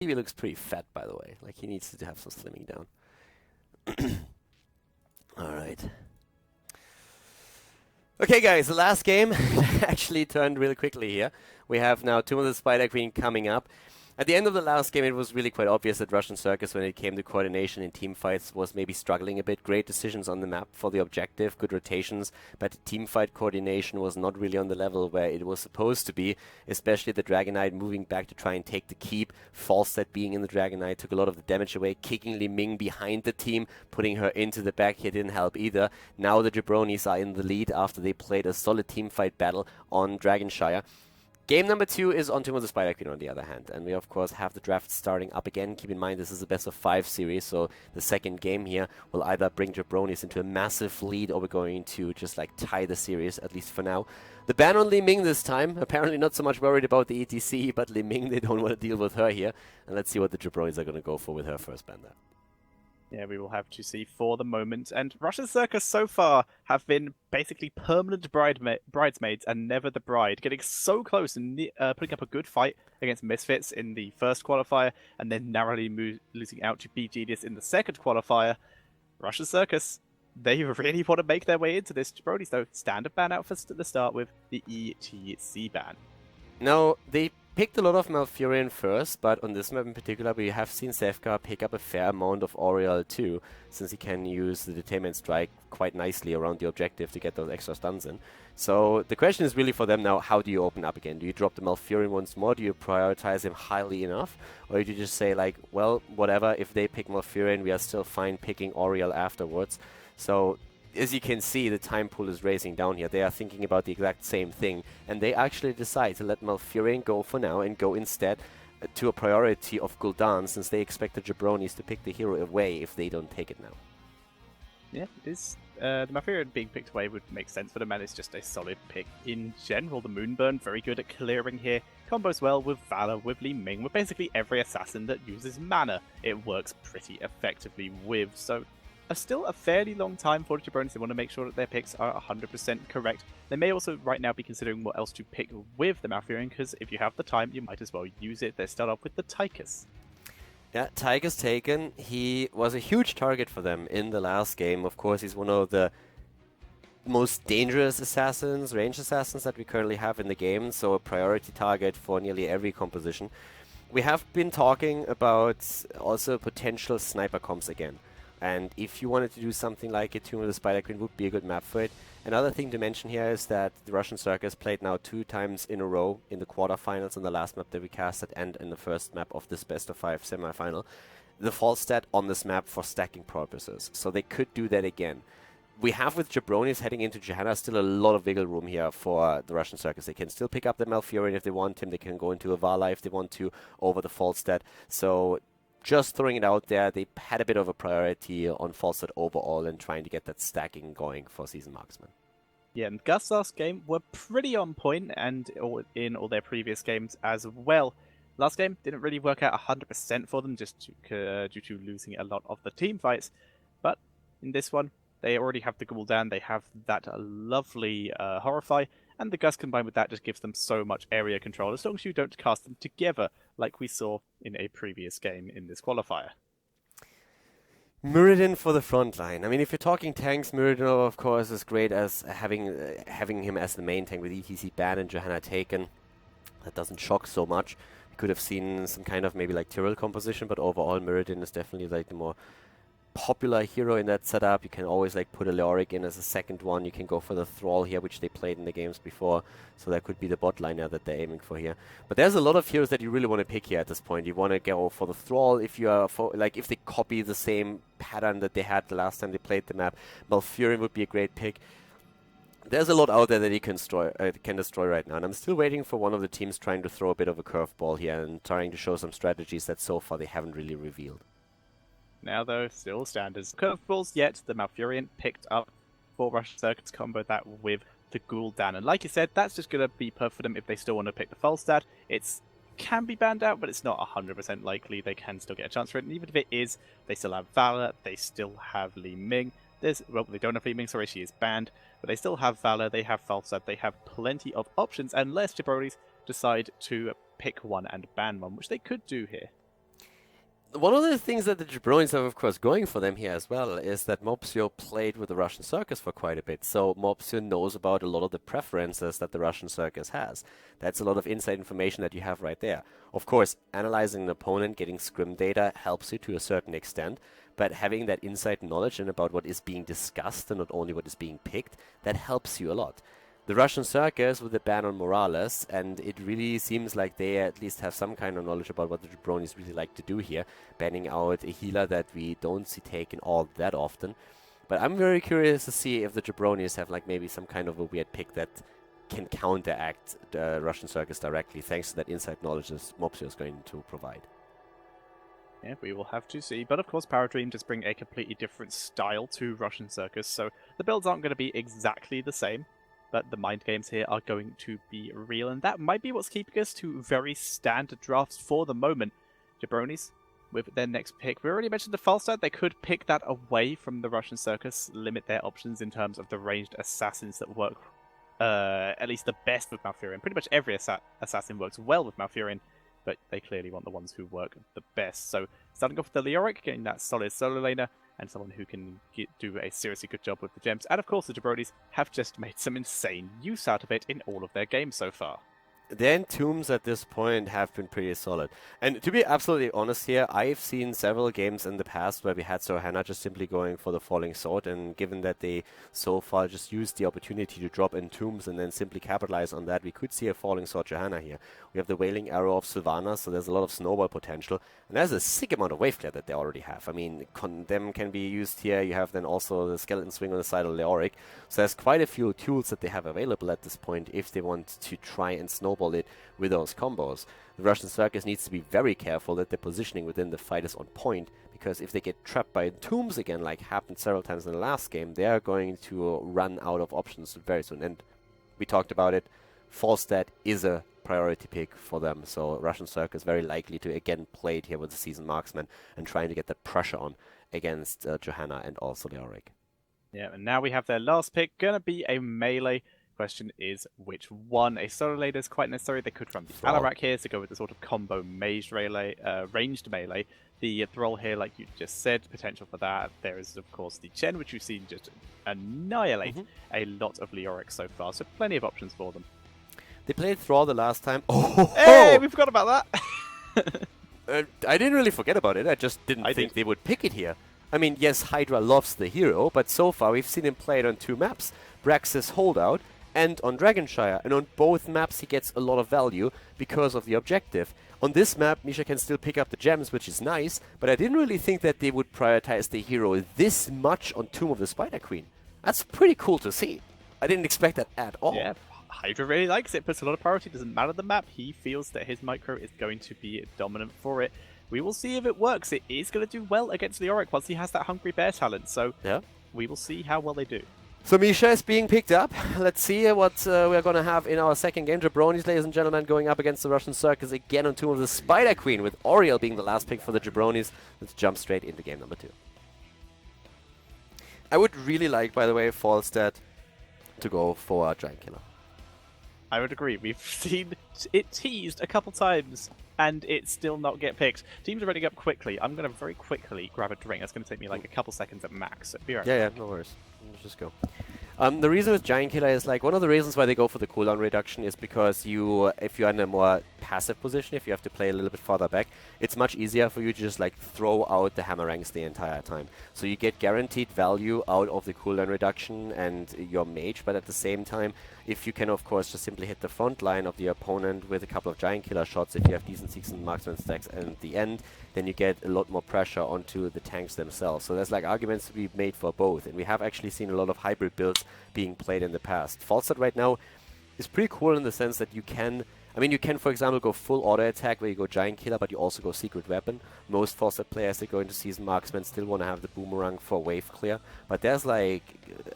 He looks pretty fat, by the way. Like, he needs to have some slimming down. All right. Okay, guys, the last game actually turned really quickly here. We have now Tomb of the Spider Queen coming up. At the end of the last game, it was really quite obvious that Russian Circus, when it came to coordination in team fights, was maybe struggling a bit. Great decisions on the map for the objective, good rotations, but team fight coordination was not really on the level where it was supposed to be, especially the Dragon Knight moving back to try and take the keep. Falstad being in the Dragon Knight took a lot of the damage away, kicking Li Ming behind the team, putting her into the back here didn't help either. Now the Jabronis are in the lead after they played a solid team fight battle on Dragonshire. Game number 2 is on Tomb of the Spider Queen, on the other hand, and we of course have the draft starting up again. Keep in mind this is a best of 5 series, so the second game here will either bring Jabronis into a massive lead, or we're going to just like tie the series, at least for now. The ban on Li Ming this time, apparently not so much worried about the ETC, but Li Ming, they don't want to deal with her here, and let's see what the Jabronis are going to go for with her first ban there. Yeah, we will have to see for the moment. And Russian Circus so far have been basically permanent bridesmaids and never the bride, getting so close and putting up a good fight against Misfits in the first qualifier, and then narrowly losing out to Be Genius in the second qualifier. Russian Circus, they really want to make their way into this. Jabronis, though, standard ban out to the start with the ETC ban. Now, they picked a lot of Malfurion first, but on this map in particular, we have seen Sefka pick up a fair amount of Oriel too, since he can use the Detainment Strike quite nicely around the objective to get those extra stuns in. So the question is really for them now, how do you open up again? Do you drop the Malfurion once more? Do you prioritize him highly enough? Or do you just say like, well, whatever, if they pick Malfurion, we are still fine picking Oriel afterwards. So as you can see, the time pool is racing down here. They are thinking about the exact same thing, and they actually decide to let Malfurion go for now and go instead to a priority of Gul'dan, since they expect the Jabronis to pick the hero away if they don't take it now. Yeah, it is. The Malfurion being picked away would make sense for them, and it's just a solid pick in general. The Moonburn, very good at clearing here. Combos well with Valor, with Li Ming, with basically every assassin that uses mana. It works pretty effectively with, so still a fairly long time for the Jabronis. They want to make sure that their picks are 100% correct. They may also right now be considering what else to pick with the Malfurion, because if you have the time, you might as well use it. They start off with the Tychus. Yeah, Tychus taken. He was a huge target for them in the last game. Of course, he's one of the most dangerous assassins, range assassins that we currently have in the game, so a priority target for nearly every composition. We have been talking about also potential sniper comps again. And if you wanted to do something like it, Tomb of the Spider Queen would be a good map for it. Another thing to mention here is that the Russian Circus played now 2 times in a row in the quarterfinals on the last map that we casted and in the first map of this best of 5 semifinal. The Falstad on this map for stacking purposes, so they could do that again. We have with Jabronis heading into Johanna still a lot of wiggle room here for the Russian Circus. They can still pick up the Malfurion if they want him. They can go into a Vala if they want to over the Falstad. So just throwing it out there, they had a bit of a priority on Falstad overall and trying to get that stacking going for Season Marksman. Yeah, and Gus last game were pretty on point, and in all their previous games as well. Last game didn't really work out 100% for them, just due to losing a lot of the team fights. But in this one, they already have the Gul'dan, they have that lovely Horrify, and the Gus combined with that just gives them so much area control, as long as you don't cast them together, like we saw in a previous game in this qualifier. Muradin for the front line. I mean, if you're talking tanks, Muradin, of course, is great as having him as the main tank with ETC ban and Johanna taken. That doesn't shock so much. We could have seen some kind of maybe like Tyrell composition, but overall Muradin is definitely like the more popular hero in that setup. You can always like put a Leoric in as a second one. You can go for the Thrall here, which they played in the games before, so that could be the bot liner that they're aiming for here. But there's a lot of heroes that you really want to pick here at this point. You want to go for the Thrall if you are for, like, if they copy the same pattern that they had the last time they played the map. Malfurion would be a great pick. There's a lot out there that he can destroy right now, and I'm still waiting for one of the teams trying to throw a bit of a curveball here and trying to show some strategies that so far they haven't really revealed. Now, though, still standards. Curveballs yet, the Malfurion picked up for Russian Circuits, combo that with the Gul'dan. And like you said, that's just going to be perfect for them if they still want to pick the Falstad. It can be banned out, but it's not 100% likely. They can still get a chance for it. And even if it is, they still have Valor, they still have Li Ming. Well, they don't have Li Ming, sorry, she is banned. But they still have Valor, they have Falstad, they have plenty of options, unless Jabronis decide to pick one and ban one, which they could do here. one of the things that the Jabronis have, of course, going for them here as well is that Mopsio played with the Russian Circus for quite a bit. So Mopsio knows about a lot of the preferences that the Russian Circus has. That's a lot of inside information that you have right there. Of course, analyzing an opponent, getting scrim data helps you to a certain extent, but having that inside knowledge and about what is being discussed and not only what is being picked, that helps you a lot. The Russian Circus with the ban on Morales, and it really seems like they at least have some kind of knowledge about what the Jabronis really like to do here, banning out a healer that we don't see taken all that often. But I'm very curious to see if the Jabronis have like maybe some kind of a weird pick that can counteract the Russian Circus directly, thanks to that inside knowledge that Mopsio is going to provide. Yeah, we will have to see. But of course, Paradream does bring a completely different style to Russian Circus, so the builds aren't going to be exactly the same. But the mind games here are going to be real, and that might be what's keeping us to very standard drafts for the moment. Jabronis, with their next pick. We already mentioned the Falstad. They could pick that away from the Russian Circus, limit their options in terms of the ranged assassins that work at least the best with Malfurion. Pretty much every assassin works well with Malfurion, but they clearly want the ones who work the best. So starting off with the Leoric, getting that solid solo laner, and someone who can do a seriously good job with the gems. And of course, the Jabronis have just made some insane use out of it in all of their games so far. The entombs at this point have been pretty solid. And to be absolutely honest here, I've seen several games in the past where we had Johanna just simply going for the Falling Sword, and given that they so far just used the opportunity to drop entombs and then simply capitalize on that, we could see a Falling Sword Johanna here. We have the Wailing Arrow of Sylvana, so there's a lot of snowball potential, and there's a sick amount of wave clear that they already have. I mean, them can be used here. You have then also the Skeleton Swing on the side of Leoric, so there's quite a few tools that they have available at this point if they want to try and snowball it with those combos. The Russian Circus needs to be very careful that their positioning within the fight is on point, because if they get trapped by tombs again, like happened several times in the last game, they are going to run out of options very soon. And we talked about it, Falstad is a priority pick for them, so Russian Circus very likely to again play it here with the Seasoned Marksman and trying to get that pressure on against Johanna and also Leoric. Yeah, and now we have their last pick, gonna be a melee. Question is which one. A solo laner is quite necessary. They could run the Alarak here to go with the sort of combo ranged melee. The Thrall here, like you just said, potential for that. There is, of course, the Chen, which we've seen just annihilate a lot of Leoric so far, so plenty of options for them. They played Thrall the last time. Hey, we forgot about that! I didn't really forget about it, I just didn't think they would pick it here. I mean, yes, Hydra loves the hero, but so far we've seen him play it on two maps, Brax's Holdout and on Dragonshire, and on both maps he gets a lot of value because of the objective. On this map, Misha can still pick up the gems, which is nice, but I didn't really think that they would prioritize the hero this much on Tomb of the Spider Queen. That's pretty cool to see. I didn't expect that at all. Yeah, Hydra really likes it, puts a lot of priority, doesn't matter the map, he feels that his micro is going to be dominant for it. We will see if it works. It is going to do well against Leoric once he has that Hungry Bear talent, so yeah, we will see how well they do. So Misha is being picked up. Let's see what we're going to have in our second game. Jabronis, ladies and gentlemen, going up against the Russian Circus again on Tomb of the Spider Queen, with Oriel being the last pick for the Jabronis. Let's jump straight into game number 2. I would really like, by the way, Falstad to go for a Giant Killer. I would agree. We've seen it teased a couple times and it still not get picked. Teams are running up quickly. I'm going to very quickly grab a drink. That's going to take me like a couple seconds at max. So be right back. Yeah, no worries. Let's just go. The reason with Giant Killer is, like, one of the reasons why they go for the cooldown reduction is because if you're in a more passive position, if you have to play a little bit farther back, it's much easier for you to just, like, throw out the hammerangs the entire time. So you get guaranteed value out of the cooldown reduction and your mage, but at the same time, if you can, of course, just simply hit the front line of the opponent with a couple of Giant Killer shots, if you have decent Seasoned Marksman stacks, and at the end, then you get a lot more pressure onto the tanks themselves. So there's, like, arguments to be made for both, and we have actually seen a lot of hybrid builds being played in the past. Falstad right now is pretty cool in the sense that you can, for example, go full auto attack where you go Giant Killer, but you also go Secret Weapon. Most Falstad players that go into Seasoned Marksman still want to have the Boomerang for wave clear, but there's, like,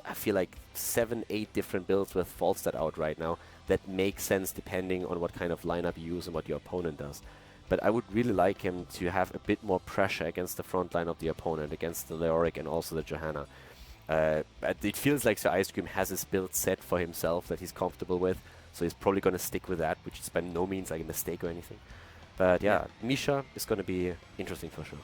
I feel like 7-8 different builds with Falstad out right now that make sense depending on what kind of lineup you use and what your opponent does. But I would really like him to have a bit more pressure against the front line of the opponent, against the Leoric and also the Johanna. It feels like Sir Ice Cream has his build set for himself that he's comfortable with, so he's probably going to stick with that, which is by no means like a mistake or anything. But yeah, Misha is going to be interesting for sure.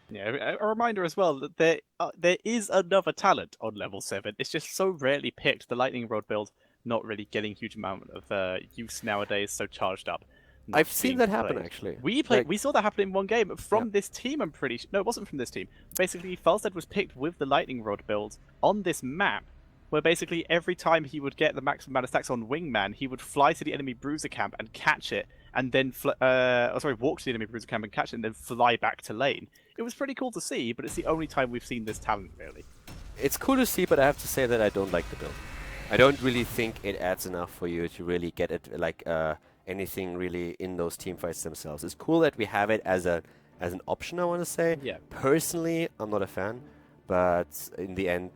Yeah, a reminder as well that there is another talent on level 7. It's just so rarely picked. The Lightning Rod build not really getting huge amount of use nowadays, so charged up. I've seen that happen played. actually. We saw that happen in one game from this team. I'm pretty sure. No, it wasn't from this team. Basically, Falstead was picked with the Lightning Rod build on this map, where basically every time he would get the maximum amount of stacks on Wingman, he would fly to the enemy bruiser camp and catch it, and then walk to the enemy bruiser camp and catch it, and then fly back to lane. It was pretty cool to see, but it's the only time we've seen this talent really. It's cool to see, but I have to say that I don't like the build. I don't really think it adds enough for you to really get it like anything really in those team fights themselves. It's cool that we have it as an option, I want to say. Yeah. Personally, I'm not a fan, but in the end,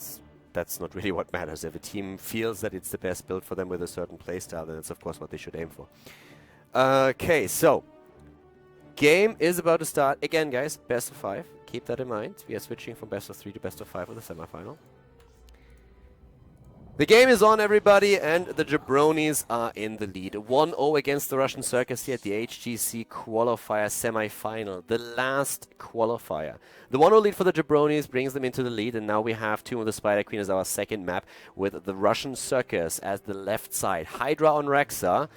that's not really what matters. If a team feels that it's the best build for them with a certain playstyle, then it's of course what they should aim for. Okay, so game is about to start again, guys. Best of 5. Keep that in mind. We are switching from best of 3 to best of 5 in the semifinal. The game is on, everybody, and the Jabronis are in the lead. 1-0 against the Russian Circus here at the HGC qualifier semi-final, the last qualifier. The 1-0 lead for the Jabronis brings them into the lead, and now we have Tomb of the Spider Queen as our second map, with the Russian Circus as the left side. Hydra on Rexa,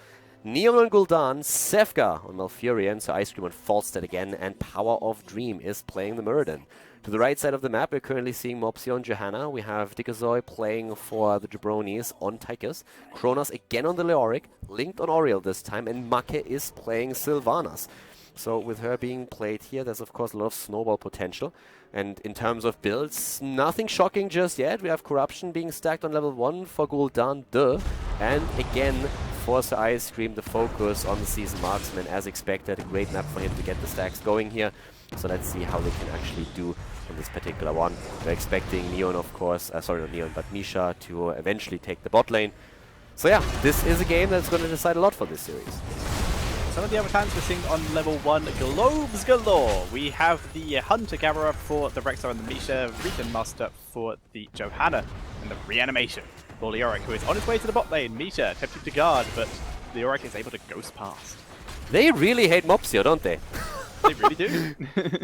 Neon on Gul'dan, Sevka on Malfurion, so Ice Cream on Falstead again, and Power of Dream is playing the Muradin. To the right side of the map, we're currently seeing Mopsio and Johanna. We have Dickazoy playing for the Jabronis on Tychus. Kronos again on the Leoric, linked on Oriel this time, and Make is playing Sylvanas. So with her being played here, there's of course a lot of snowball potential. And in terms of builds, nothing shocking just yet. We have Corruption being stacked on level 1 for Gul'dan, and again, for Sir Ice Cream, the focus on the Seasoned Marksman as expected. A great map for him to get the stacks going here. So let's see how they can actually do on this particular one. We're expecting Neon, of course, sorry, not Neon, but Misha to eventually take the bot lane. So yeah, this is a game that's going to decide a lot for this series. Some of the other talents we're seeing on level 1, Globes galore. We have the Hunter-Gatherer for the Rexar and the Misha, Regen Master for the Johanna, and the Reanimation for Leoric, who is on his way to the bot lane. Misha attempting to guard, but Leoric is able to ghost past. They really hate Mopsio, don't they? They really do.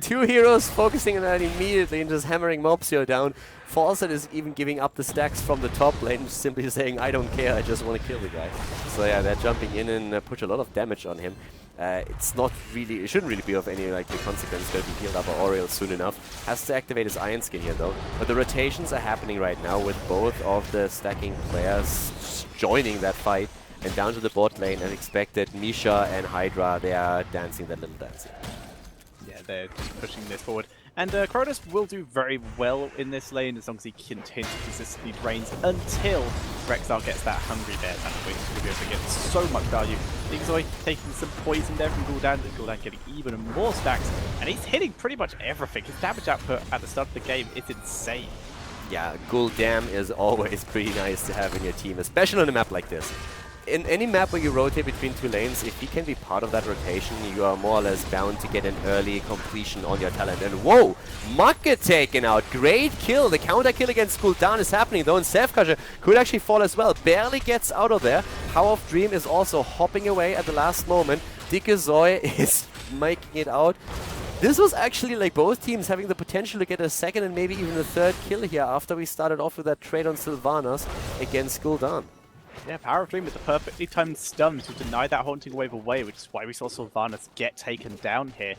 2 heroes focusing on that immediately and just hammering Mopsio down. Falstead is even giving up the stacks from the top lane, simply saying, I don't care, I just want to kill the guy. So yeah, they're jumping in and push a lot of damage on him. It's not really, it shouldn't really be of any likely consequence. Going to be healed up by Oriel soon enough. Has to activate his Iron Skin here though. But the rotations are happening right now with both of the stacking players joining that fight. And down to the bot lane, as expected, Misha and Hydra, they are dancing that little dance. Yeah, they're just pushing this forward. And Kronos will do very well in this lane as long as he continues to consistently drains until Rexar gets that Hungry Bear sandwich to be able to get so much value. Dickazoy taking some poison there from Gul'dan, and Gul'dan getting even more stacks. And he's hitting pretty much everything. His damage output at the start of the game is insane. Yeah, Gul'dan is always pretty nice to have in your team, especially on a map like this. In any map where you rotate between 2 lanes, if he can be part of that rotation, you are more or less bound to get an early completion on your talent. And whoa, Make taken out. Great kill. The counter kill against Gul'dan is happening though, and Sevka could actually fall as well. Barely gets out of there. Power of Dream is also hopping away at the last moment. Dickazoy is making it out. This was actually like both teams having the potential to get a second and maybe even a third kill here after we started off with that trade on Sylvanas against Gul'dan. Yeah, Power of Dream with the perfectly timed stun to deny that Haunting Wave away, which is why we saw Sylvanas get taken down here.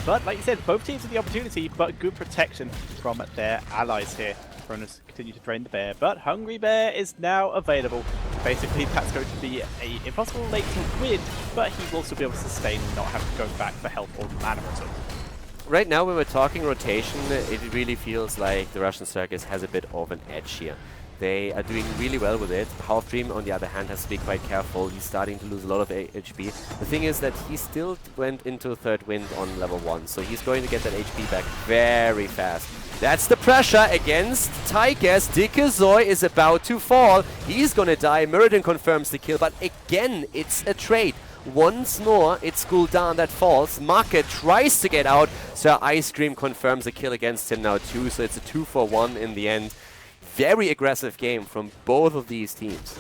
But like you said, both teams have the opportunity, but good protection from their allies here. Kronos continue to drain the bear, but Hungry Bear is now available. Basically, that's going to be an impossible late to win, but he will also be able to sustain and not have to go back for health or mana at all. Right now, when we're talking rotation, it really feels like the Russian Circus has a bit of an edge here. They are doing really well with it. Power of Dream, on the other hand, has to be quite careful. He's starting to lose a lot of HP. The thing is that he still went into third wind on level 1, so he's going to get that HP back very fast. That's the pressure against Tychus. Dickazoy is about to fall. He's gonna die. Muradin confirms the kill, but again, it's a trade. Once more, it's Gul'dan that falls. Make tries to get out. Sir Ice Cream confirms a kill against him now too, so it's a 2-for-1 in the end. Very aggressive game from both of these teams.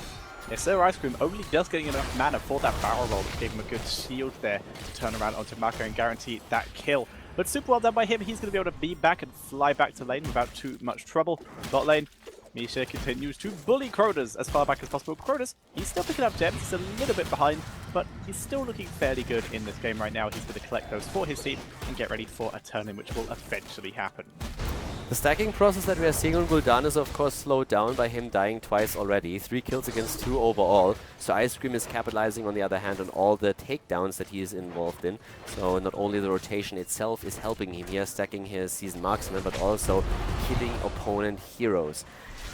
Yes, sir, Ice Cream only just getting enough mana for that barrel roll that gave him a good shield there to turn around onto Mako and guarantee that kill. But super well done by him. He's going to be able to be back and fly back to lane without too much trouble. Bot lane, Misha continues to bully Crotas as far back as possible. Crotas, he's still picking up gems. He's a little bit behind, but he's still looking fairly good in this game right now. He's going to collect those for his team and get ready for a turn-in, which will eventually happen. The stacking process that we are seeing on Gul'dan is of course slowed down by him dying twice already. 3 kills against 2 overall. So Ice Cream is capitalizing on the other hand on all the takedowns that he is involved in. So not only the rotation itself is helping him here, stacking his season marksman, but also killing opponent heroes.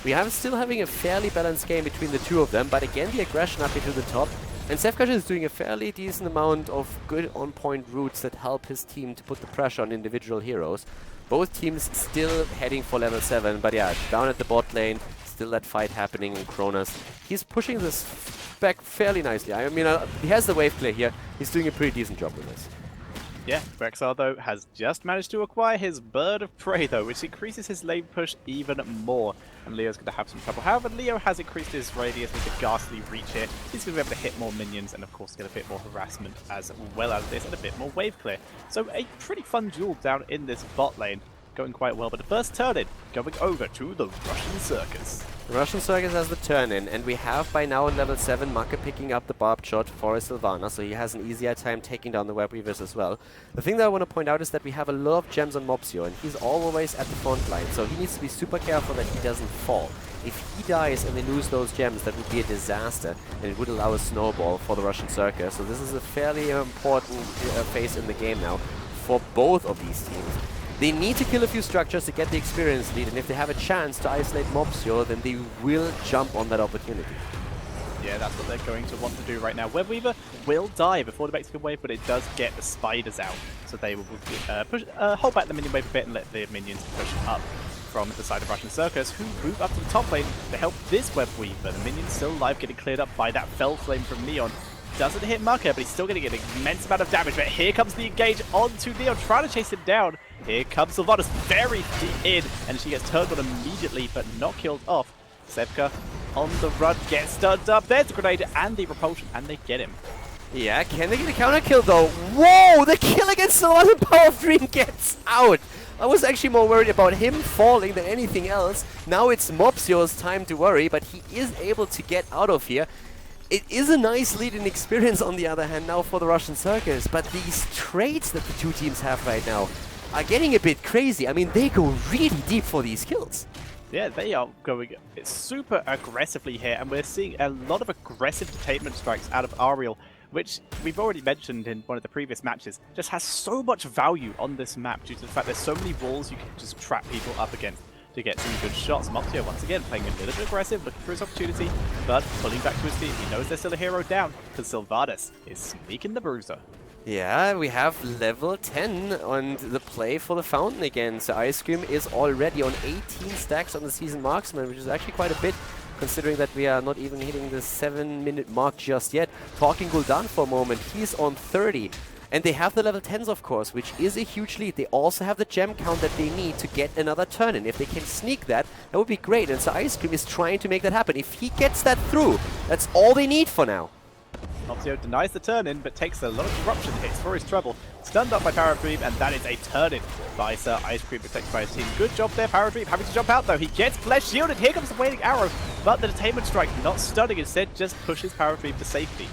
We are still having a fairly balanced game between the two of them, but again the aggression up into the top. And skirmishes is doing a fairly decent amount of good on-point routes that help his team to put the pressure on individual heroes. Both teams still heading for level 7, but yeah, down at the bot lane, still that fight happening in Kronos. He's pushing this back fairly nicely. I mean, he has the wave clear here. He's doing a pretty decent job with this. Yeah, Rexar, though, has just managed to acquire his Bird of Prey, though, which increases his lane push even more. And Leo's going to have some trouble. However, Leo has increased his radius with the ghastly reach here. He's going to be able to hit more minions and, of course, get a bit more harassment as well as this and a bit more wave clear. So a pretty fun duel down in this bot lane. Going quite well, but the first turn-in going over to the Russian Circus. The Russian Circus has the turn-in, and we have by now on level 7 Maka picking up the barbed shot for Sylvana, so he has an easier time taking down the web weavers as well. The thing that I want to point out is that we have a lot of gems on Mopsio, and he's always at the front line, so he needs to be super careful that he doesn't fall. If he dies and they lose those gems, that would be a disaster, and it would allow a snowball for the Russian Circus. So this is a fairly important phase in the game now for both of these teams. They need to kill a few structures to get the experience lead, and if they have a chance to isolate Mopsio, then they will jump on that opportunity. Yeah, that's what they're going to want to do right now. Webweaver will die before the Mexican wave, but it does get the spiders out. So they will hold back the minion wave a bit and let the minions push up from the side of Russian Circus, who move up to the top lane to help this Webweaver. The minion's still alive, getting cleared up by that Fell Flame from Neon. Doesn't hit Maka, but he's still going to get an immense amount of damage. But here comes the engage onto Neon, trying to chase him down. Here comes Sylvanas very deep in, and she gets turned on immediately, but not killed off. Sevka on the run, gets stunned up. There's the grenade and the repulsion, and they get him. Yeah, can they get a counter kill though? Whoa, the kill against Sylvanas Power of Dream gets out. I was actually more worried about him falling than anything else. Now it's Mopsio's time to worry, but he is able to get out of here. It is a nice lead in experience on the other hand now for the Russian Circus, but these trades that the two teams have right now are getting a bit crazy. I mean, they go really deep for these kills. Yeah, they are going super aggressively here, and we're seeing a lot of aggressive detainment strikes out of Ariel, which we've already mentioned in one of the previous matches, just has so much value on this map due to the fact there's so many walls you can just trap people up against to get some good shots. Mopsio once again playing a little bit aggressive, looking for his opportunity, but pulling back to his team. He knows there's still a hero down, because Sylvanas is sneaking the bruiser. Yeah, we have level 10 on the play for the Fountain again. So Ice Cream is already on 18 stacks on the season marksman, which is actually quite a bit, considering that we are not even hitting the 7-minute mark just yet. Talking Gul'dan for a moment, he's on 30. And they have the level 10s, of course, which is a huge lead. They also have the gem count that they need to get another turn in. If they can sneak that, that would be great. And so Ice Cream is trying to make that happen. If he gets that through, that's all they need for now. Mopsio denies the turn-in, but takes a lot of corruption hits for his trouble. Stunned up by Paradream, and that is a turn-in by Sir Ice Cream, protected by his team. Good job there, Paradream, having to jump out though. He gets flesh shielded. Here comes the Wailing Arrow, but the Detainment Strike not stunning, instead just pushes Paradream to safety.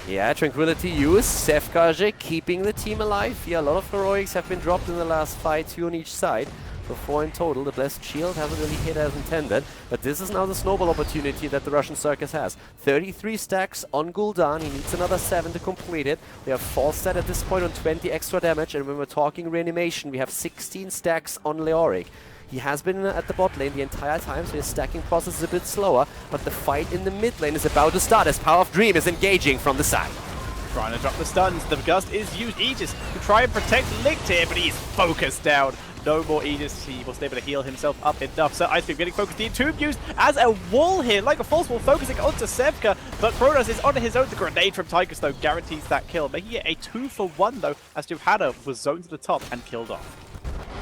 Yeah, Tranquility used. Sevka keeping the team alive. Yeah, a lot of heroics have been dropped in the last fight, 2 on each side. So 4 in total. The Blessed Shield hasn't really hit as intended. But this is now the snowball opportunity that the Russian Circus has. 33 stacks on Gul'dan. He needs another 7 to complete it. We have Falstad at this point on 20 extra damage. And when we're talking reanimation, we have 16 stacks on Leoric. He has been at the bot lane the entire time, so his stacking process is a bit slower, but the fight in the mid lane is about to start as Power of Dream is engaging from the side. Trying to drop the stuns, the Gust is used. Aegis to try and protect Licht here, but he's focused down. No more Aegis, he wasn't able to heal himself up enough, so Ice Cream getting focused. The Entomb used as a wall here, like a false wall, focusing onto Sevka, but Kronos is on his own. The grenade from Tigers, though, guarantees that kill, making it a 2-for-1, though, as Johanna was zoned to the top and killed off.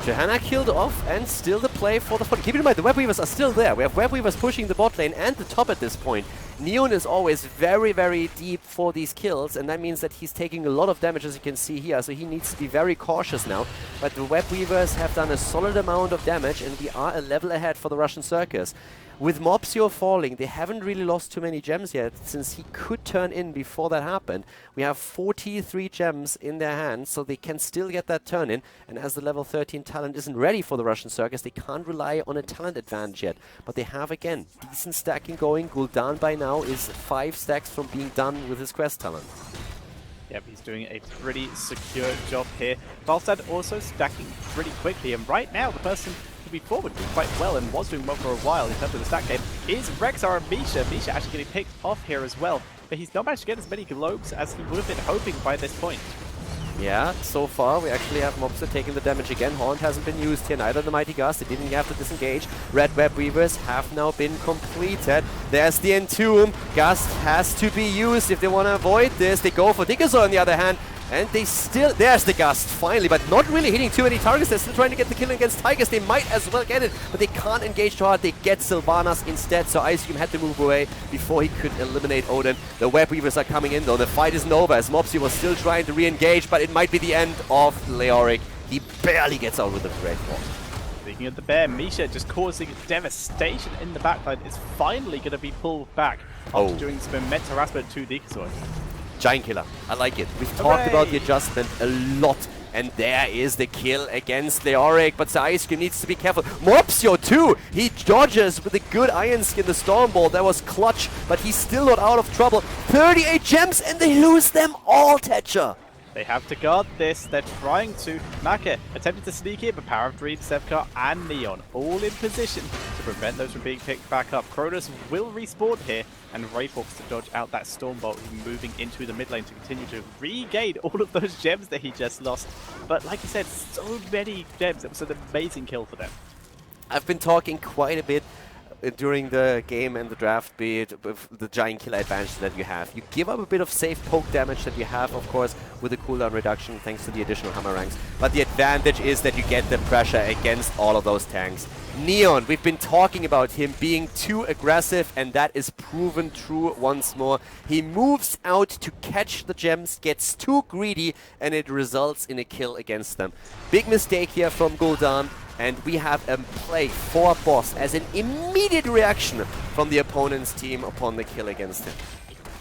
Johanna killed off, and still the play for the front. Keep in mind, the Web Weavers are still there. We have Web Weavers pushing the bot lane and the top at this point. Neon is always very, very deep for these kills, and that means that he's taking a lot of damage, as you can see here, so he needs to be very cautious now. But the Web Weavers have done a solid amount of damage, and we are a level ahead for the Russian Circus. With Mopsio falling, they haven't really lost too many gems yet, since he could turn in before that happened. We have 43 gems in their hands, so they can still get that turn in. And as the level 13 talent isn't ready for the Russian Circus, they can't rely on a talent advantage yet. But they have, again, decent stacking going. Gul'dan by now is 5 stacks from being done with his quest talent. Yep, he's doing a pretty secure job here. Valstad also stacking pretty quickly, and right now the person to be forward doing quite well and was doing well for a while in terms of the stack game is Rexar and Misha. Misha actually getting picked off here as well, but he's not managed to get as many globes as he would have been hoping by this point. Yeah, so far we actually have Mopsio taking the damage again. Haunt hasn't been used here, neither the Mighty Gust. They didn't have to disengage. Red Web Weavers have now been completed. There's the Entomb. Gust has to be used if they want to avoid this. They go for Diggersor on the other hand. And they still... There's the Gust, finally, but not really hitting too many targets. They're still trying to get the kill against Tigers. They might as well get it, but they can't engage too hard. They get Sylvanas instead, so Ice Cream had to move away before he could eliminate Odin. The Web Weavers are coming in, though. The fight isn't over, as Mopsio was still trying to re-engage, but it might be the end of Leoric. He barely gets out with a Great Wall. Speaking of the bear, Misha just causing devastation in the backline is finally going to be pulled back after doing some immense harassment to Diggersor. Giant Killer. I like it. We've talked about the adjustment a lot. And there is the kill against Leoric, but the Ice Cream needs to be careful. Mopsio too! He dodges with a good Iron Skin, the Storm Ball. That was clutch, but he's still not out of trouble. 38 gems and they lose them all, Tetcher! They have to guard this. They're trying to. Maka attempting to sneak in, but Power of Dream, Sevkar, and Neon all in position to prevent those from being picked back up. Cronus will respawn here, and Wraithwolf to dodge out that Storm Bolt, moving into the mid lane to continue to regain all of those gems that he just lost. But like you said, so many gems. It was an amazing kill for them. I've been talking quite a bit during the game and the draft, be it with the Giant Killer advantage that you have. You give up a bit of safe poke damage that you have, of course, with the cooldown reduction thanks to the additional hammer ranks. But the advantage is that you get the pressure against all of those tanks. Neon, we've been talking about him being too aggressive, and that is proven true once more. He moves out to catch the gems, gets too greedy, and it results in a kill against them. Big mistake here from Gul'dan. And we have a play for boss as an immediate reaction from the opponent's team upon the kill against him.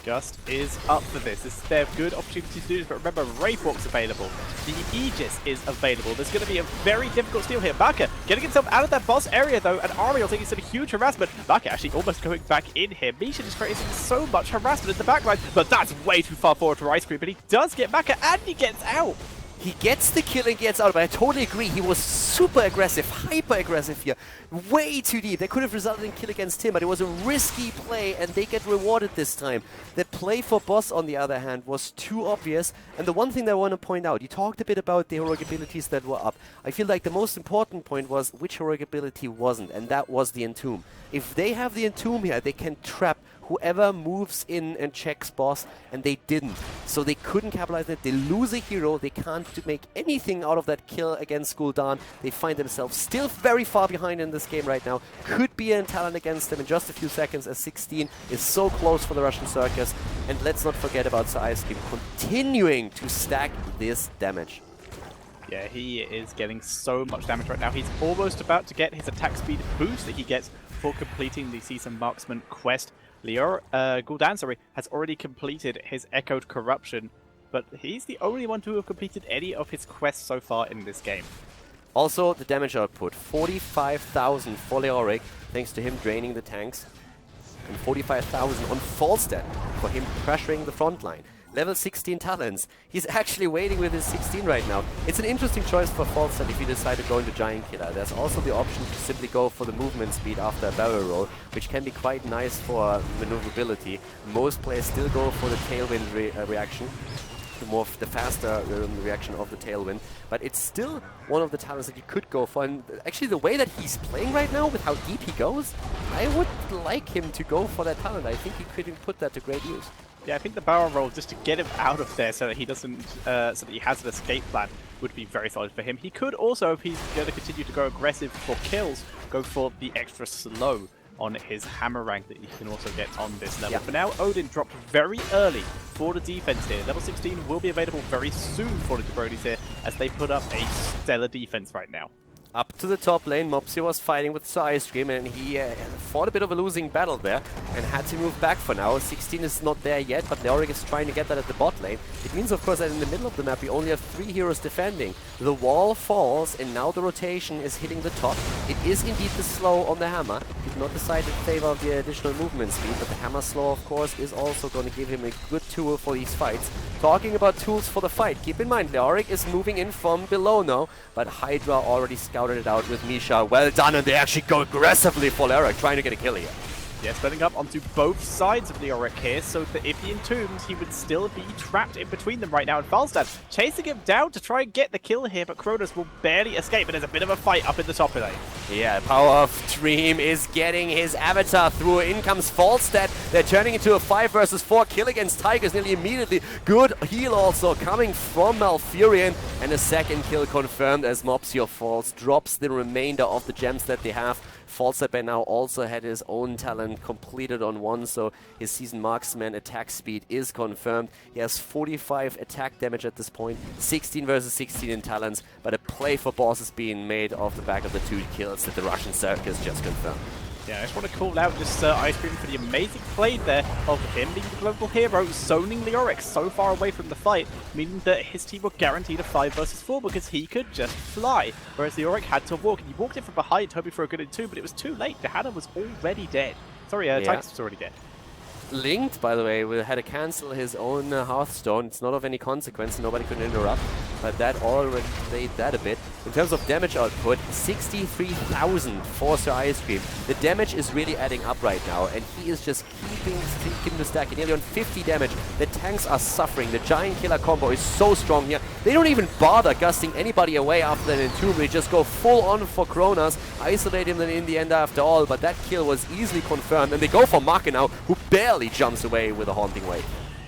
Gust is up for this. This is their good opportunity to do this, but remember, Wraithwalk's available. The Aegis is available. There's going to be a very difficult steal here. Maka getting himself out of that boss area, though, and Ariel taking some huge harassment. Maka actually almost going back in here. Misha just creating so much harassment in the backline, but that's way too far forward for Ice Cream, but he does get Maka, and he gets out. He gets the kill and gets out, but I totally agree. He was super aggressive, hyper aggressive here. Way too deep. That could have resulted in kill against him, but it was a risky play, and they get rewarded this time. The play for boss, on the other hand, was too obvious. And the one thing that I want to point out, you talked a bit about the heroic abilities that were up. I feel like the most important point was which heroic ability wasn't, and that was the Entomb. If they have the Entomb here, they can trap whoever moves in and checks boss, and they didn't. So they couldn't capitalize on it. They lose a hero. They can't make anything out of that kill against Gul'dan. They find themselves still very far behind in this game right now. Could be a talent against them in just a few seconds, as 16 is so close for the Russian Circus. And let's not forget about Ice Cream continuing to stack this damage. Yeah, he is getting so much damage right now. He's almost about to get his attack speed boost that he gets for completing the Season Marksman quest. Gul'dan, has already completed his Echoed Corruption, but he's the only one to have completed any of his quests so far in this game. Also, the damage output, 45,000 for Leoric, thanks to him draining the tanks, and 45,000 on Falstad for him pressuring the front line. Level 16 talents. He's actually waiting with his 16 right now. It's an interesting choice for Falstad if you decide to go into Giant Killer. There's also the option to simply go for the movement speed after a barrel roll, which can be quite nice for maneuverability. Most players still go for the Tailwind reaction, the faster reaction of the Tailwind, but it's still one of the talents that you could go for. And actually, the way that he's playing right now, with how deep he goes, I would like him to go for that talent. I think he could put that to great use. Yeah, I think the barrel roll, just to get him out of there so that he doesn't, so that he has an escape plan, would be very solid for him. He could also, if he's going to continue to go aggressive for kills, go for the extra slow on his hammer rank that he can also get on this level. Yeah. For now, Odin dropped very early for the defense here. Level 16 will be available very soon for the Jabronis here, as they put up a stellar defense right now. Up to the top lane, Mopsy was fighting with Ice Cream, and he fought a bit of a losing battle there and had to move back for now. 16 is not there yet, but Leoric is trying to get that at the bot lane. It means, of course, that in the middle of the map we only have 3 heroes defending. The wall falls, and now the rotation is hitting the top. It is indeed the slow on the hammer. Did not decide in favor of the additional movement speed, but the hammer slow, of course, is also going to give him a good tool for these fights. Talking about tools for the fight, keep in mind, Leoric is moving in from below now, but Hydra already scouted it out with Misha. Well done, and they actually go aggressively for Leoric, trying to get a kill here. Yeah, splitting up onto both sides of Leoric here, so that if he entombs, he would still be trapped in between them right now. And Falstad chasing him down to try and get the kill here, but Kronos will barely escape, and there's a bit of a fight up in the top lane. Yeah, Power of Dream is getting his avatar through. In comes Falstad. They're turning into a 5 versus 4 kill against Tigers nearly immediately. Good heal also coming from Malfurion, and a second kill confirmed as Mopsy of Falls drops the remainder of the gems that they have. Falstad by now also had his own talent completed on 1, so his season marksman attack speed is confirmed. He has 45 attack damage at this point, 16 versus 16 in talents, but a play for boss is being made off the back of the 2 kills that the Russian Circus just confirmed. Yeah, I just want to call out just Ice Cream for the amazing play there of him being the global hero, zoning Leoric so far away from the fight, meaning that his team were guaranteed a 5 versus 4 because he could just fly, whereas Leoric had to walk, and he walked in from behind hoping for a good in-2, but it was too late. Johanna was already dead. Sorry, Titus was already dead. Linked, by the way, had to cancel his own Hearthstone. It's not of any consequence, nobody could interrupt, but that already played that a bit. In terms of damage output, 63,000 for Sir Ice Cream. The damage is really adding up right now, and he is just keeping the stack. Nearly on 50 damage. The tanks are suffering. The Giant Killer combo is so strong here. They don't even bother gusting anybody away after an entomb. They just go full on for Kronos, isolate him then in the end after all, but that kill was easily confirmed, and they go for Maka now, who barely jumps away with a Haunting Wave.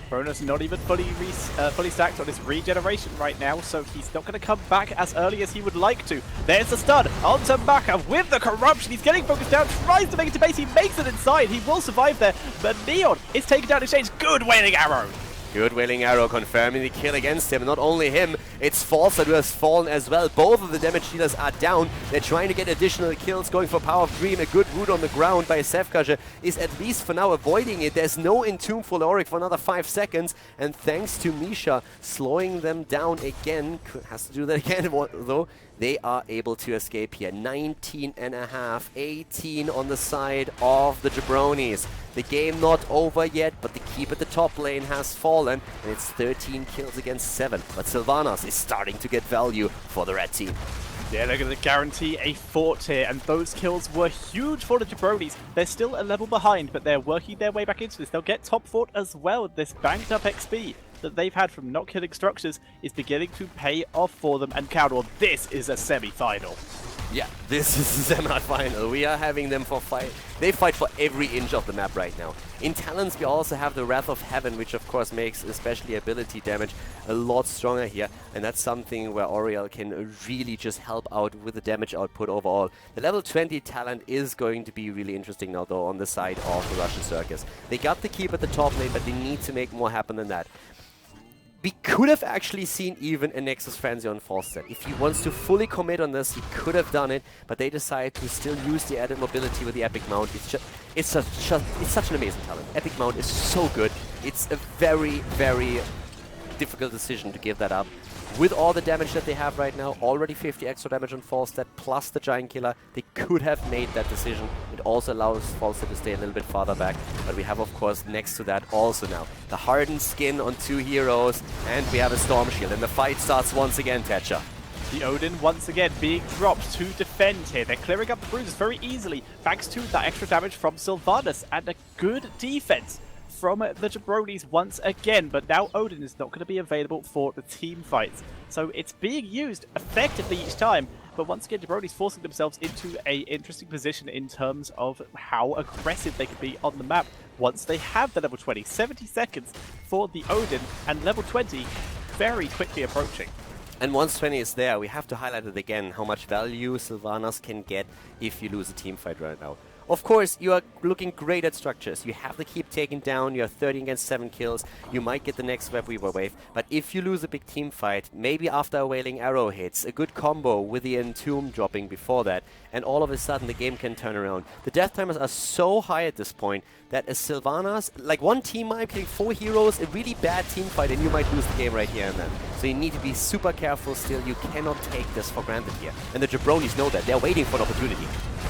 Kronos not even fully stacked on his regeneration right now, so he's not going to come back as early as he would like to. There's the stun onto Maka with the corruption. He's getting focused down, tries to make it to base. He makes it inside. He will survive there, but Neon is taken down in exchange. Good Wailing Arrow. Good Wailing Arrow confirming the kill against him. Not only him, it's Falstad who has fallen as well. Both of the damage dealers are down. They're trying to get additional kills, going for Power of Dream. A good root on the ground by Sefkaja is at least for now avoiding it. There's no Entomb for Leoric for another 5 seconds. And thanks to Misha slowing them down again, has to do that again though, they are able to escape here. 19.5, 18 on the side of the Jabronis. The game not over yet, but the keep at the top lane has fallen, and it's 13 kills against 7. But Sylvanas is starting to get value for the red team. Yeah, they're going to guarantee a fort here, and those kills were huge for the Jabronis. They're still a level behind, but they're working their way back into this. They'll get top fort as well. This banked up XP that they've had from not killing structures is beginning to pay off for them, and Cowdor, this is a semi-final. Yeah, this is the semi-final. We are having them for fight. They fight for every inch of the map right now. In talents, we also have the Wrath of Heaven, which of course makes especially ability damage a lot stronger here. And that's something where Oriel can really just help out with the damage output overall. The level 20 talent is going to be really interesting now, though, on the side of the Russian Circus. They got the keep at the top lane, but they need to make more happen than that. We could have actually seen even a Nexus Frenzy on Falstad. If he wants to fully commit on this, he could have done it, but they decided to still use the added mobility with the Epic Mount. It's such an amazing talent. Epic Mount is so good. It's a very, very difficult decision to give that up. With all the damage that they have right now, already 50 extra damage on Falstad, plus the Giant Killer, they could have made that decision. It also allows Falstad to stay a little bit farther back, but we have, of course, next to that also now the Hardened Skin on 2 heroes, and we have a Storm Shield, and the fight starts once again, Thatcher. The Odin once again being dropped to defend here. They're clearing up the bruises very easily, thanks to that extra damage from Sylvanas, and a good defense from the Jabronis once again, but now Odin is not going to be available for the team fights. So it's being used effectively each time, but once again Jabronis forcing themselves into an interesting position in terms of how aggressive they can be on the map once they have the level 20. 70 seconds for the Odin, and level 20 very quickly approaching. And once 20 is there, we have to highlight it again, how much value Sylvanas can get if you lose a team fight right now. Of course, you are looking great at structures. You have to keep taking down. You are 13 against 7 kills. You might get the next Web Weaver wave. But if you lose a big team fight, maybe after a Wailing Arrow hits, a good combo with the Entomb dropping before that, and all of a sudden the game can turn around. The death timers are so high at this point that a Sylvanas, like one team might killing 4 heroes, a really bad team fight, and you might lose the game right here and then. So you need to be super careful still. You cannot take this for granted here. And the Jabronis know that. They're waiting for an opportunity.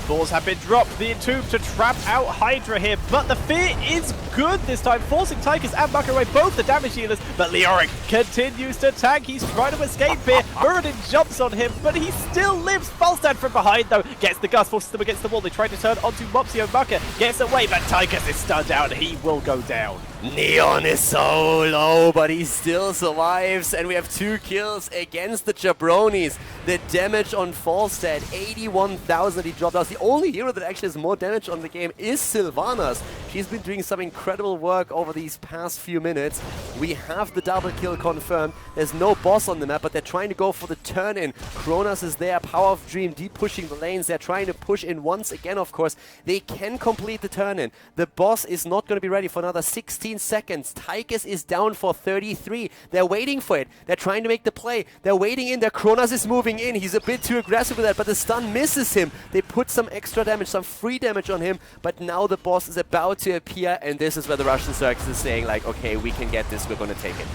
Balls have been dropped. The Entomb to trap out Hydra here, but the fear is good this time, forcing Tychus and Mucker away, both the damage dealers, but Leoric continues to tank. He's trying to escape here. Muradin jumps on him, but he still lives. Falstad from behind, though, gets the Gust, forces them against the wall. They try to turn onto Mopsio. Mucker gets away, but Tychus is stunned out. He will go down. Neon is so low, but he still survives, and we have 2 kills against the Jabronis. The damage on Falstad, 81,000 he dropped out. The only hero that actually has more damage on the game is Sylvanas. She's been doing some incredible work over these past few minutes. We have the double kill confirmed. There's no boss on the map, but they're trying to go for the turn-in. Kronos is there, Power of Dream deep pushing the lanes. They're trying to push in once again, of course. They can complete the turn-in. The boss is not going to be ready for another 16 seconds. Tychus is down for 33. They're waiting for it. They're trying to make the play. They're waiting in there. Kronos is moving in. He's a bit too aggressive with that, but the stun misses him. They put some extra damage, some free damage on him, but now the boss is about to appear, and this is where the Russian Circus is saying, like, okay, we can get this. We're going to take it.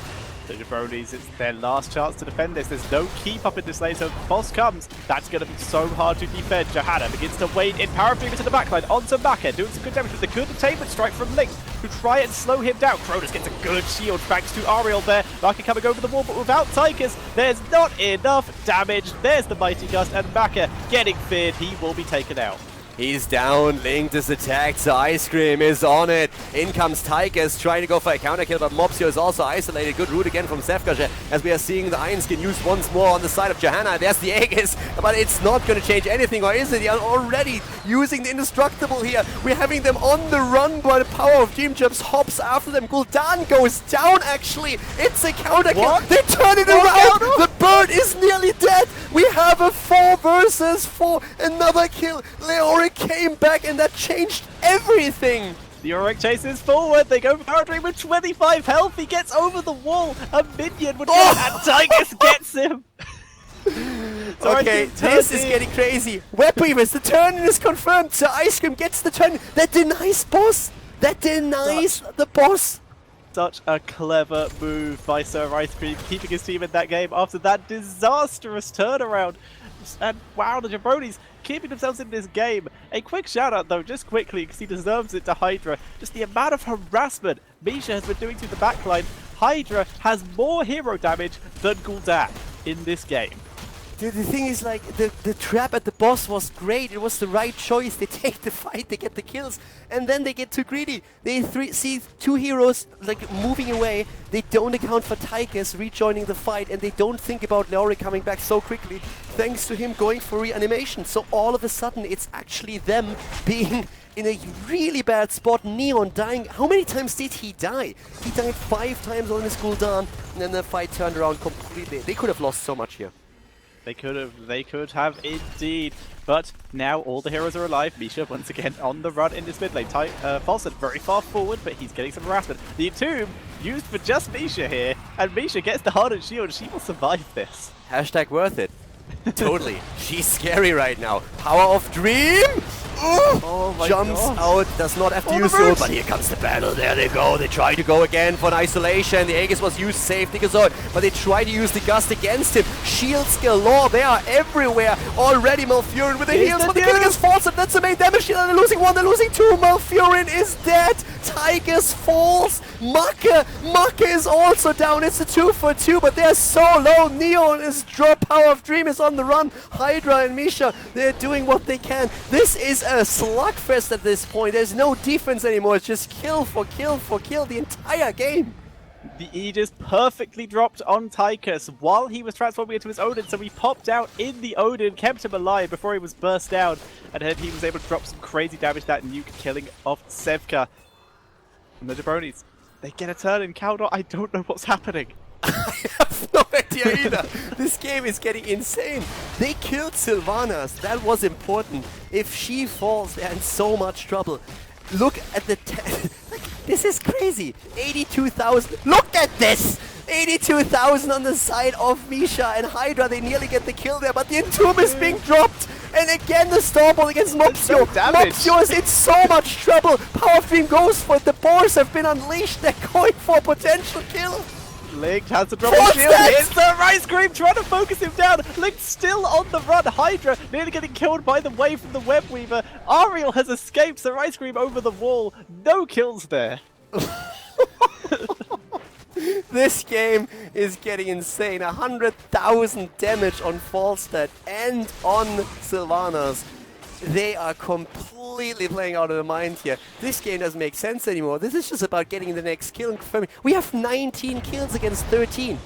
The Jabronis, it's their last chance to defend this. There's no keep up in this lane, so if the boss comes, that's going to be so hard to defend. Johanna begins to wade in, Power of Dream into the backline, onto Maka, doing some good damage with a good attainment strike from Link, who try and slow him down. Kronos gets a good shield thanks to Ariel there. Maka coming over the wall, but without Tychus, there's not enough damage. There's the Mighty Gust, and Maka getting feared. He will be taken out. He's down, Link is attacked, so Ice Cream is on it. In comes Tychus, trying to go for a counter kill, but Mopsio is also isolated. Good route again from Zefka, as we are seeing the Iron Skin used once more on the side of Johanna. There's the Aegis, but it's not going to change anything, or is it? They are already using the Indestructible here. We're having them on the run, but the Power of Dream jumps, hops after them. Gul'dan goes down, actually. It's a counter kill. They turn it around. The bird is nearly dead. We have a 4 versus 4. Another kill. Leoric came back, and that changed everything. The Auric chases forward. They go for Power Dream with 25 health. He gets over the wall. A minion would go, and Tychus gets him. Okay, this is getting crazy. Web Weavers, the turn is confirmed. So Ice Cream gets the turn. That denies boss. That denies the boss. Such a clever move by Sir Ice Cream, keeping his team in that game after that disastrous turnaround. And wow, the Jabronis keeping themselves in this game. A quick shout out though, just quickly, because he deserves it, to Hydra. Just the amount of harassment Misha has been doing to the backline. Hydra has more hero damage than Gul'dan in this game. The thing is, like, the trap at the boss was great. It was the right choice. They take the fight, they get the kills, and then they get too greedy. They see 2 heroes like moving away. They don't account for Tychus rejoining the fight, and they don't think about Leoric coming back so quickly, thanks to him going for reanimation. So all of a sudden, it's actually them being in a really bad spot. Neon dying. How many times did he die? He died 5 times on his cooldown, and then the fight turned around completely. They could have lost so much here. They could have indeed. But now all the heroes are alive. Misha once again on the run in this mid lane. Falstad very far forward, but he's getting some harassment. The Entomb used for just Misha here, and Misha gets the hardened shield. She will survive this. Hashtag worth it. Totally. She's scary right now. Power of Dream! Jumps out, does not have to use soul, but here comes the battle. There they go. They try to go again for an isolation. The Aegis was used, saved Nikazoid, but they try to use the Gust against him. Shields galore, they are everywhere. Already Malfurion with the heals, but the killing is false, and that's the main damage dealer. They're losing 1, they're losing 2. Malfurion is dead. Tychus falls. Maka is also down. It's a 2 for 2, but they're so low. Neon is dropped. Power of Dream is on the run. Hydra and Misha, they're doing what they can. This is a slugfest at this point. There's no defense anymore. It's just kill for kill for kill the entire game. The Aegis perfectly dropped on Tychus while he was transforming into his Odin, so he popped out in the Odin, kept him alive before he was burst down, and then he was able to drop some crazy damage, that nuke killing off Sevka. And the Jabronis, they get a turn in Caldor. I don't know what's happening. I have no idea either. This game is getting insane. They killed Sylvanas. That was important. If she falls, they're in so much trouble. Look at the... like, this is crazy. 82,000. Look at this! 82,000 on the side of Misha and Hydra. They nearly get the kill there, but the Entomb is being dropped. And again, the Stormbolt against Mopsio. Mopsio is in so much trouble. Power Dream goes for it. The boars have been unleashed. They're going for a potential kill. Link has to drop a shield. It's the Ice Cream trying to focus him down. Link still on the run. Hydra nearly getting killed by the wave from the Web Weaver. Ariel has escaped. The Ice Cream over the wall. No kills there. This game is getting insane. 100,000 damage on Falstad and on Sylvanas. They are completely playing out of their mind here. This game doesn't make sense anymore. This is just about getting the next kill and confirming. We have 19 kills against 13.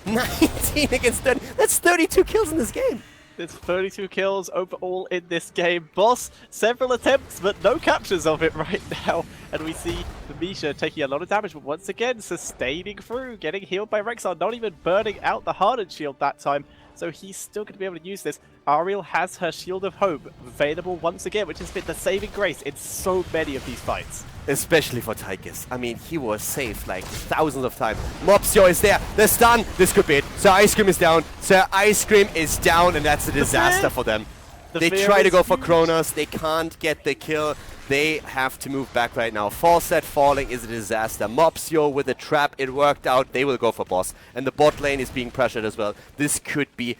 19 against 13. That's 32 kills in this game. There's 32 kills overall in this game. Boss, several attempts, but no captures of it right now. And we see the Misha taking a lot of damage, but once again, sustaining through, getting healed by Rexar, not even burning out the hardened shield that time. So he's still going to be able to use this. Ariel has her Shield of Hope available once again, which has been the saving grace in so many of these fights. Especially for Tychus. I mean, he was saved like thousands of times. Mopsio is there. The stun. This could be it. Sir Ice Cream is down. Sir Ice Cream is down, and that's a disaster for them. They try to go for Kronos. They can't get the kill. They have to move back right now. Falstad falling is a disaster. Mopsio with a trap. It worked out. They will go for boss. And the bot lane is being pressured as well. This could be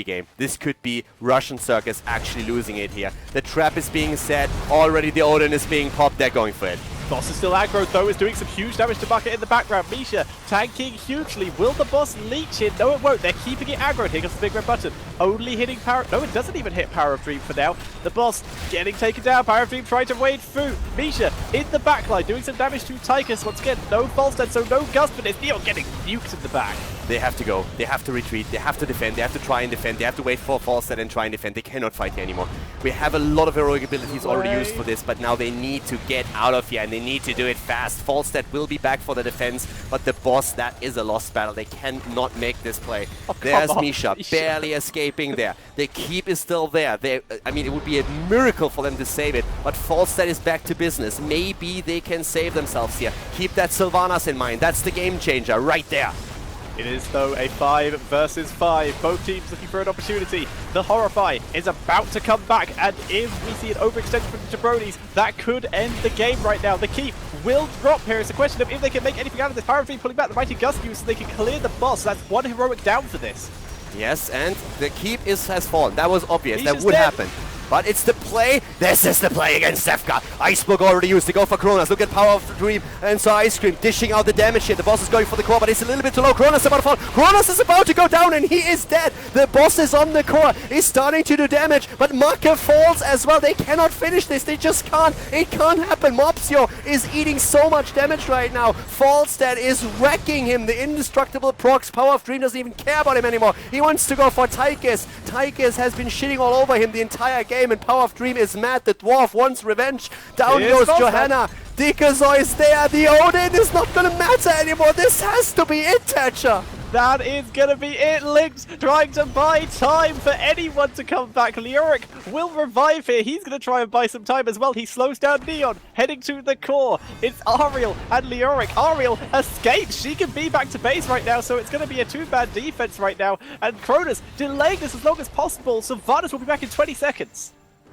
game. This could be Russian Circus actually losing it here. The trap is being set. Already the Odin is being popped. They're going for it. Boss is still aggro though, is doing some huge damage to Bucket in the background. Misha tanking hugely. Will the boss leech in? No, it won't. They're keeping it aggro. Here comes the big red button. Only hitting power. No, it doesn't even hit Power of Dream for now. The boss getting taken down. Power of Dream trying to wade through. Misha in the backline doing some damage to Tychus. Once again, no Falstad, so no Gust, but it's Neon getting nuked in the back. They have to go. They have to retreat. They have to defend. They have to try and defend. They have to wait for Falstad and try and defend. They cannot fight here anymore. We have a lot of heroic abilities already used for this, but now they need to get out of here, and they need to do it fast. Falstad will be back for the defense, but the boss, that is a lost battle. They cannot make this play. Oh, there's Misha, barely escaping there. The keep is still there. I mean, it would be a miracle for them to save it, but Falstad is back to business. Maybe they can save themselves here. Keep that Sylvanas in mind. That's the game changer right there. It is, though, a 5 versus 5. Both teams looking for an opportunity. The Horrify is about to come back, and if we see an overextension from the Jabronis, that could end the game right now. The Keep will drop here. It's a question of if they can make anything out of this. Power of Dream pulling back the Mighty Gust use so they can clear the boss. That's one heroic down for this. Yes, and the Keep has fallen. That was obvious. That would happen. But it's the play. This is the play against Zefka. Iceberg already used to go for Kronos. Look at Power of the Dream and so Ice Cream dishing out the damage here. The boss is going for the core, but it's a little bit too low. Kronos is about to fall. Kronos is about to go down, and he is dead. The boss is on the core. He's starting to do damage, but Maka falls as well. They cannot finish this. They just can't. It can't happen. Mopsio is eating so much damage right now. Falstad is wrecking him. The indestructible procs. Power of Dream doesn't even care about him anymore. He wants to go for Tychus. Tychus has been shitting all over him the entire game. And Power of Dream is mad. The dwarf wants revenge. Down goes Johanna. Dikazoy is there. The Odin is not going to matter anymore. This has to be it, Thatcher. That is going to be it. Lynx trying to buy time for anyone to come back. Leoric will revive here. He's going to try and buy some time as well. He slows down Neon, heading to the core. It's Ariel and Leoric. Ariel escapes. She can be back to base right now, so it's going to be a 2-man defense right now. And Cronus delaying this as long as possible. Sylvanas will be back in 20 seconds.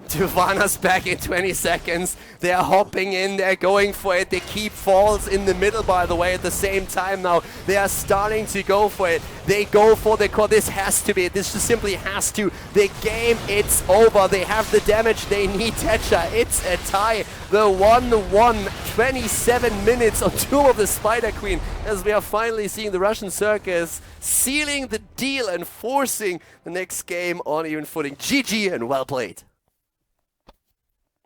Sylvanas back in 20 seconds. They're hopping in. They're going for it. They keep falls in the middle, by the way, at the same time now. They are starting to go for it. They go for the core. This has to be it. This just simply has to. The game, it's over. They have the damage. They need Thatcher. It's a tie. The 1-1, 27 minutes on Tomb of the Spider Queen, as we are finally seeing the Russian Circus sealing the deal and forcing the next game on even footing. GG and well played.